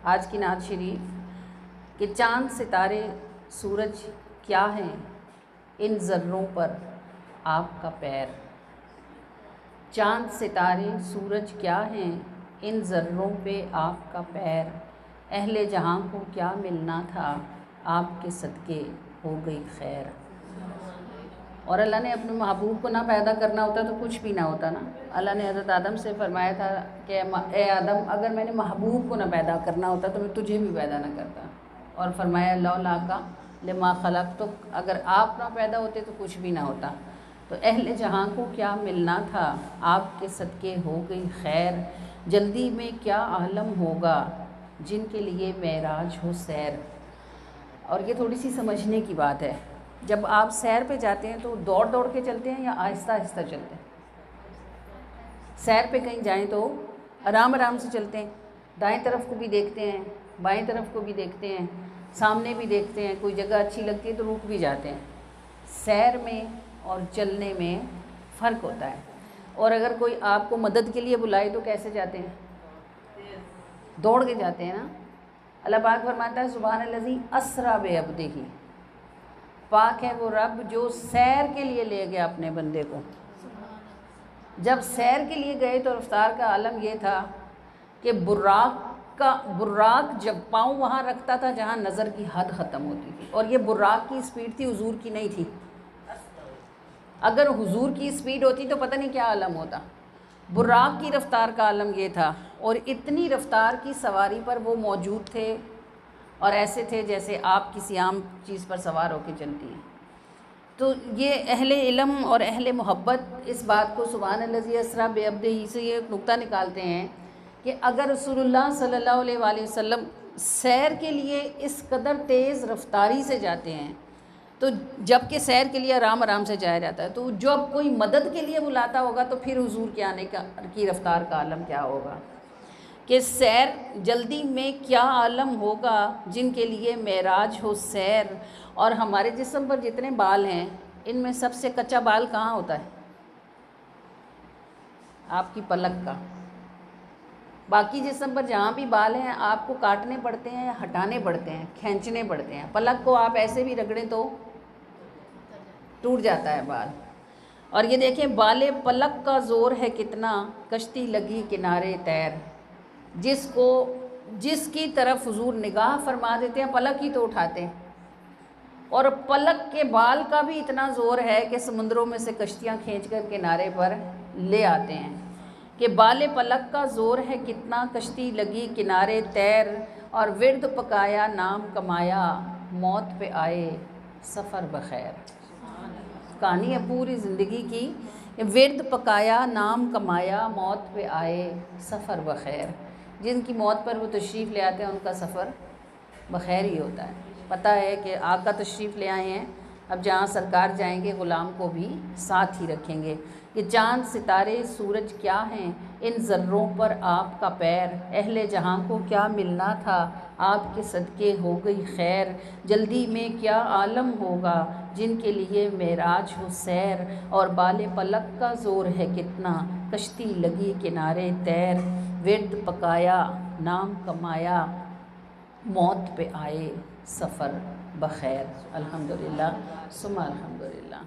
आज की नात शरीफ कि चाँद सितारे सूरज क्या हैं, इन ज़र्रों पर आपका पैर। चाँद सितारे सूरज क्या हैं, इन ज़र्रों पे आपका पैर। अहले जहाँ को क्या मिलना था, आपके सदक़े हो गई खैर। और अल्लाह ने अपने महबूब को ना पैदा करना होता तो कुछ भी ना होता ना। अल्लाह ने हज़रत आदम से फरमाया था कि ए आदम, अगर मैंने महबूब को ना पैदा करना होता तो मैं तुझे भी पैदा ना करता। और फरमाया लौला का लिमा खलक, तो अगर आप ना पैदा होते तो कुछ भी ना होता। तो अहले जहाँ को क्या मिलना था, आपके सदक़े हो गई खैर। जल्दी में क्या आलम होगा, जिनके लिए मेराज हो सैर। और ये थोड़ी सी समझने की बात है। जब आप सैर पे जाते हैं तो दौड़ दौड़ के चलते हैं या आहिस्ता आहिस्ता चलते हैं? सैर पे कहीं जाएं तो आराम आराम से चलते हैं, दाएं तरफ को भी देखते हैं, बाएं तरफ को भी देखते हैं, सामने भी देखते हैं, कोई जगह अच्छी लगती है तो रुक भी जाते हैं। सैर में और चलने में फ़र्क होता है। और अगर कोई आपको मदद के लिए बुलाए तो कैसे जाते हैं? दौड़ के जाते हैं ना। अल्लाह पाक फरमाता है सुब्हानल्लज़ी अस्रा बिअब्दिही, पाक है वो रब जो सैर के लिए ले गया अपने बंदे को। जब सैर के लिए गए तो रफ्तार का आलम ये था कि बुर्राक जब पाँव वहाँ रखता था जहाँ नज़र की हद ख़त्म होती थी। और ये बुर्राक की स्पीड थी, हुजूर की नहीं थी। अगर हुजूर की स्पीड होती तो पता नहीं क्या आलम होता। बुर्राक की रफ्तार का आलम ये था। और इतनी रफ्तार की सवारी पर वो मौजूद थे और ऐसे थे जैसे आप किसी आम चीज़ पर सवार होकर चलती हैं। तो ये अहले इल्म और अहले मोहब्बत इस बात को सुब्हानल्लज़ी अस्रा बिअब्दिही से ये नुक्ता निकालते हैं कि अगर रसूलुल्लाह सल्लल्लाहु अलैहि वसल्लम सैर के लिए इस कदर तेज़ रफ्तारी से जाते हैं, तो जबकि सैर के लिए आराम आराम से जाया जाता है, तो जब कोई मदद के लिए बुलाता होगा तो फिर हुजूर के आने की रफ्तार का आलम क्या होगा कि सैर जल्दी में क्या आलम होगा, जिनके लिए मेराज हो सैर। और हमारे जिस्म पर जितने बाल हैं, इनमें सबसे कच्चा बाल कहाँ होता है? आपकी पलक का। बाकी जिस्म पर जहाँ भी बाल हैं आपको काटने पड़ते हैं, हटाने पड़ते हैं, खींचने पड़ते हैं। पलक को आप ऐसे भी रगड़ें तो टूट जाता है बाल। और ये देखें, बाले पलक का ज़ोर है कितना, कश्ती लगी किनारे तैर। जिसकी तरफ हुजूर निगाह फरमा देते हैं, पलक ही तो उठाते हैं। और पलक के बाल का भी इतना ज़ोर है कि समुद्रों में से कश्तियाँ खींचकर किनारे पर ले आते हैं। कि बाले पलक का ज़ोर है कितना, कश्ती लगी किनारे तैर। और विर्द पकाया नाम कमाया, मौत पे आए सफ़र बखैर। कहानी है पूरी ज़िंदगी की। विर्द पकाया नाम कमाया, मौत पे आए सफ़र बखैर। जिनकी मौत पर वो तशरीफ़ ले आते हैं उनका सफ़र बखैर ही होता है। पता है कि आका तशरीफ़ ले आए हैं, अब जहाँ सरकार जाएंगे ग़ुलाम को भी साथ ही रखेंगे। कि चाँद सितारे सूरज क्या हैं, इन ज़र्रों पर आपका पैर। अहले जहाँ को क्या मिलना था, आपके सदक़े हो गई खैर। जल्दी में क्या आलम होगा, जिनके लिए मेराज हो सैर। और बाले पलक का ज़ोर है कितना, कश्ती लगी किनारे तैर। विर्द पकाया नाम कमाया, मौत पे आए सफ़र बखैर। अल्हम्दुलिल्लाह सुम्मा अल्हम्दुलिल्लाह।